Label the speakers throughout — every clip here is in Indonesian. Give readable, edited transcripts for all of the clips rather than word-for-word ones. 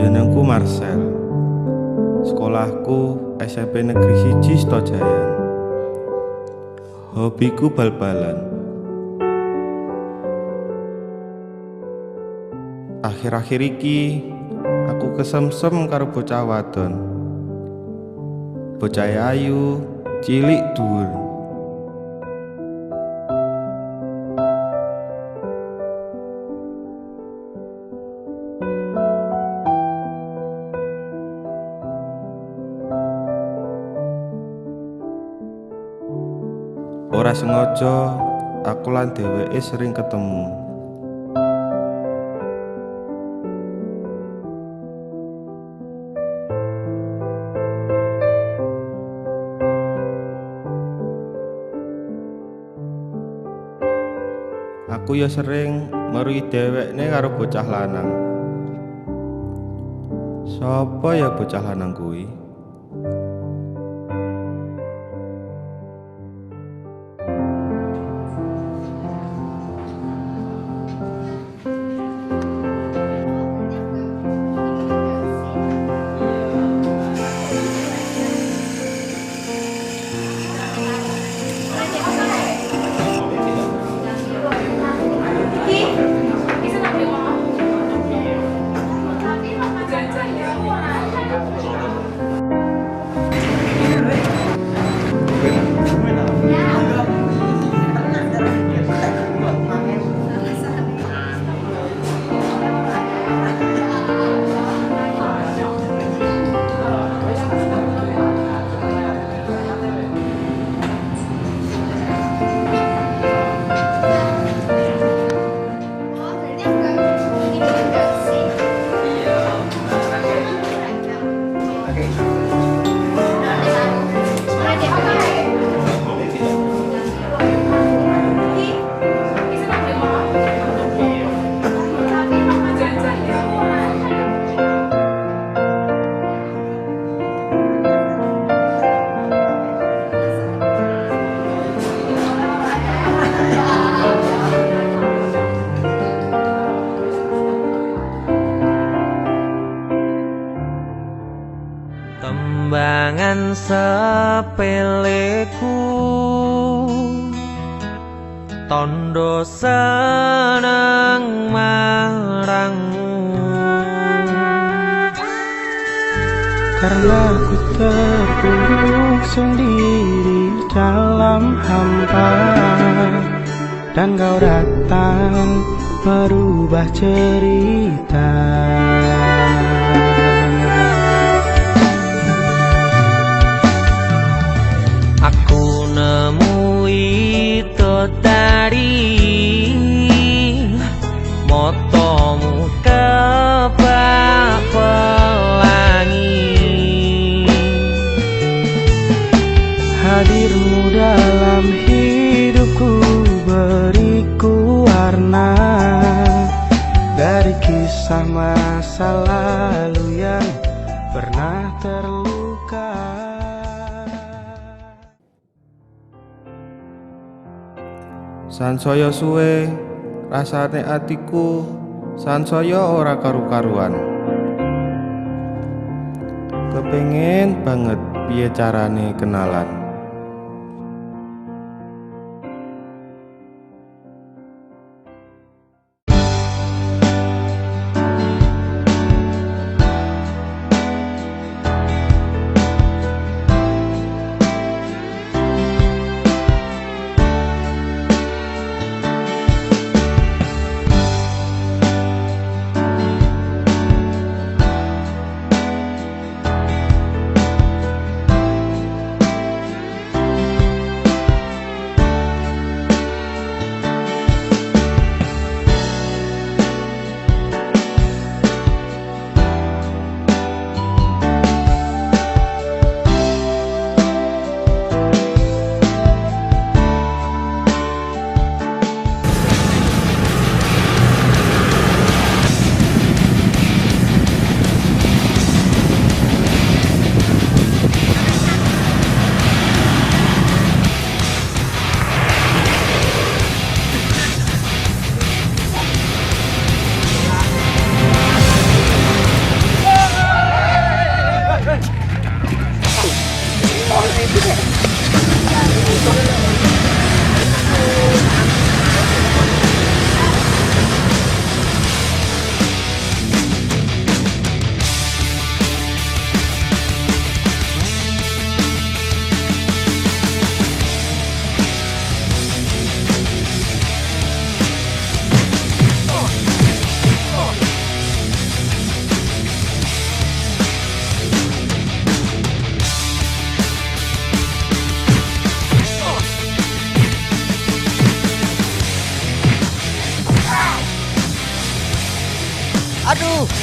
Speaker 1: Jenengku Marcel. Sekolahku SMP Negeri 1 Stojayan. Hobiku bal-balan. Akhir-akhir iki aku kesemsem karo bocah wadon. Bocah ayu, cilik dhuwur. Ora sengaja aku lan dheweke sering ketemu. Aku ya sering merui dhewekne karo bocah lanang. Sopo ya bocah lanang kuwi?
Speaker 2: Tembangan sepeleku, tondo seneng marangmu.
Speaker 3: Karena ku terpuruk sendiri dalam hampa, dan kau datang merubah cerita.
Speaker 2: Aku nemui tadi motomu kebak pelangi.
Speaker 3: Hadirmu dalam hidupku beriku warna dari kisah masa lalu yang pernah terluka.
Speaker 1: Sansaya suwe rasane atiku, sansaya ora karu-karuan. Kepengin banget piye carane kenalan.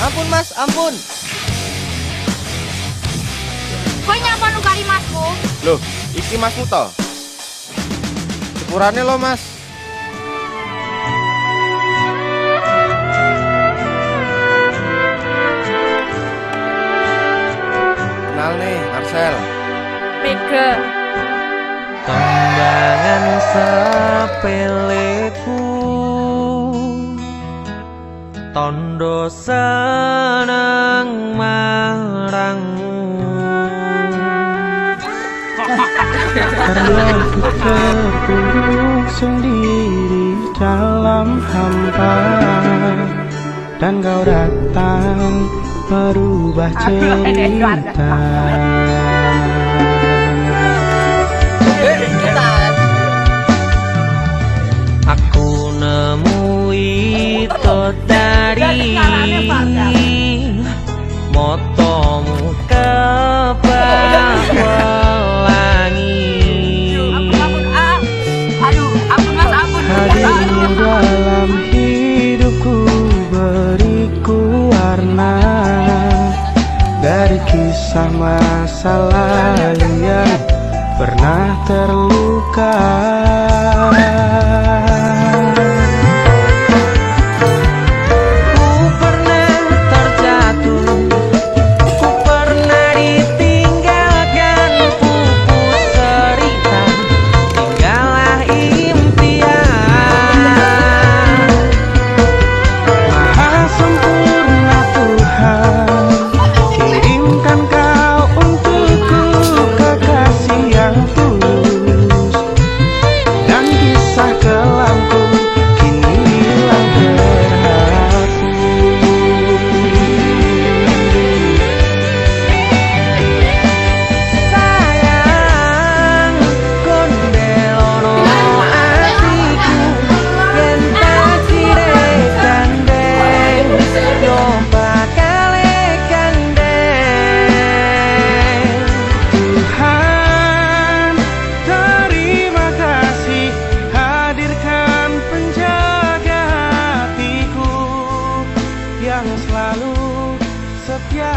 Speaker 4: Ampun mas, ampun.
Speaker 5: Kowe nyapa nukari masku?
Speaker 1: Loh, iki masmu toh? Sepurane lo mas. Kenal nih, Marcel.
Speaker 5: Mega.
Speaker 2: Kondangan sepeleku, tondo seneng marangmu.
Speaker 3: Karena ku terpuruk sendiri dalam hampa, dan kau datang merubah cerita.
Speaker 2: Aku nemui todari motomu ke pelangi.
Speaker 3: Hadirmu dalam hidupku, beriku warna dari kisah masa lalu yang pernah terluka.
Speaker 2: Ku pernah terjatuh, ku pernah ditinggalkan, pupus cerita, tinggallah impian.
Speaker 3: Maha sempurna Tuhan, kirimkan kau untukku kekasih yang tulus, dan kisah kelamku kini hilang terhapus.
Speaker 2: Sayang, kondelono atiku, yen tak sire gandeng, yo bakal gandeng.
Speaker 3: Tuhan, terima kasih hadirkan penjaga hatiku yang selalu setia